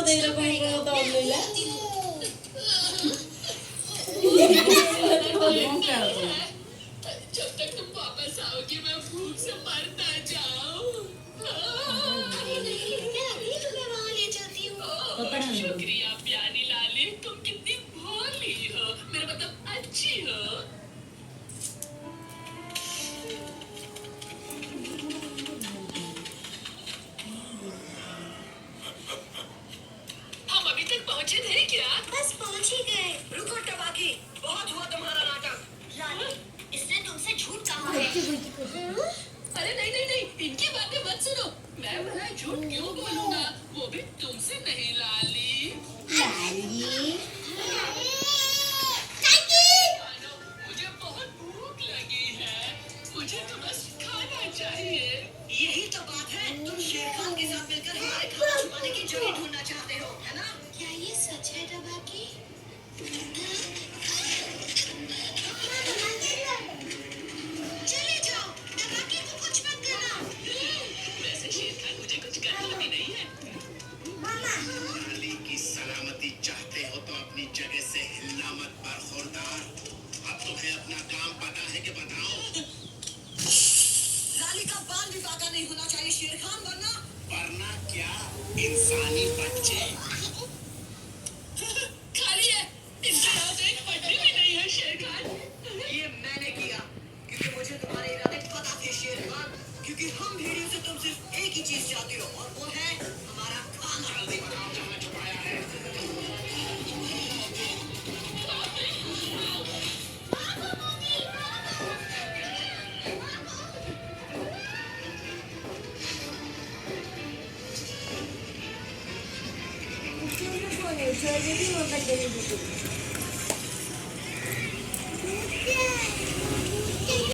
de ir como preguntando ya. जब तक तुम वापस आओगी मैं भूख से मर ना जाऊं। अरे नहीं, मैं अभी तुम्हें वहाँ ले चलती हूँ। शुक्रिया प्यारी लाली, तुम कितनी भोली हो, मेरा मतलब अच्छी हो। हम अभी तक पहुँचे थे क्या? बस पहुँच ही गए। रुको टबाकी, बहुत हुआ तुम्हारा नाटक। रानी, इसने तुमसे झूठ कहा है। अरे नहीं नहीं नहीं, इनकी बातें मत सुनो। मैं भला झूठ क्यों बोलूंगा, वो भी तुमसे नहीं लाली। मानो, मुझे बहुत भूख लगी है, मुझे तो बस खाना चाहिए। यही तो बात है, तुम शेर खान के साथ मिलकर हमारे खाना छुपाने की जगह ढूंढना चाहते हो, है ना? क्या ये सच है टबाकी? चले जाओ, टबाकी को कुछ मत करना। वैसे शेर खान मुझे कुछ करना भी नहीं है। लाली की सलामती चाहते हो तो अपनी जगह से हिलना मत बरखुरदार। अब तुम्हें अपना काम पता है कि बताओ? लाली का बाल भी बाका नहीं होना चाहिए शेर खान, वरना क्या, इंसानी बच्चे। खाली है, इनके यहाँ तो एक पट्टी भी नहीं है शेर खान। ये मैंने किया, क्योंकि मुझे तुम्हारे इरादे पता थे शेर खान। क्योंकि हम भेड़ियों से तुम सिर्फ एक ही चीज चाहते हो, और वो है हमारा खाना। जल्दी बताओ कहाँ छुपाया है। Şöyle bir orada gelecek.